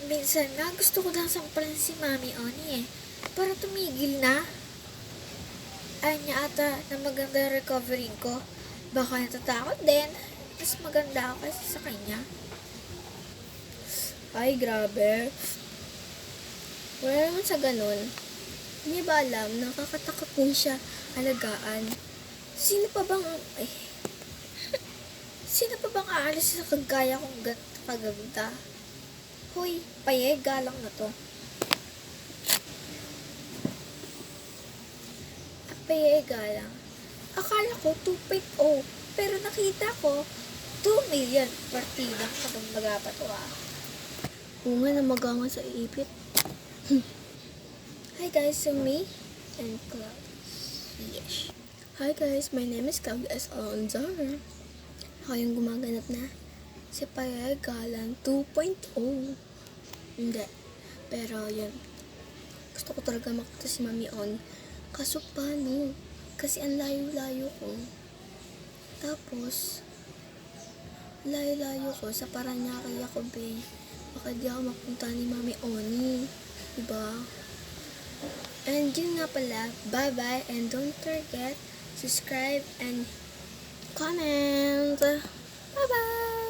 Minsan nga gusto ko lang sampalan si Mami Oni para tumigil na. Ay niya ata na maganda yung recovery ko. Baka natatakot din. Mas maganda ako kasi sa kanya. Ay, grabe. Wala naman sa ganun. Hindi ba alam, nakakatakot din siya alagaan. Sino pa bang... Ay, sino pa bang aalis sa kagaya kong kaganda? Hoy, payega lang na to. Payega lang. Akala ko 2.0, pero nakita ko 2 million partida kapag magapatawa. Oo nga, namagangan sa ipit. Hi guys, so me and Claudius. Yes. Hi guys, my name is Claudius Alonzar. Ako yung gumaganap na si Payagalan 2.0. Hindi. Pero yun, gusto ko talaga makita si Mami On. Kaso paano? Kasi ang layo-layo ko. Tapos, layo-layo ko sa Paranaque ako, be. Baka di ako mapunta ni Mami Oni. Diba? And yun nga pala, bye-bye and don't forget, subscribe and comment. Bye-bye!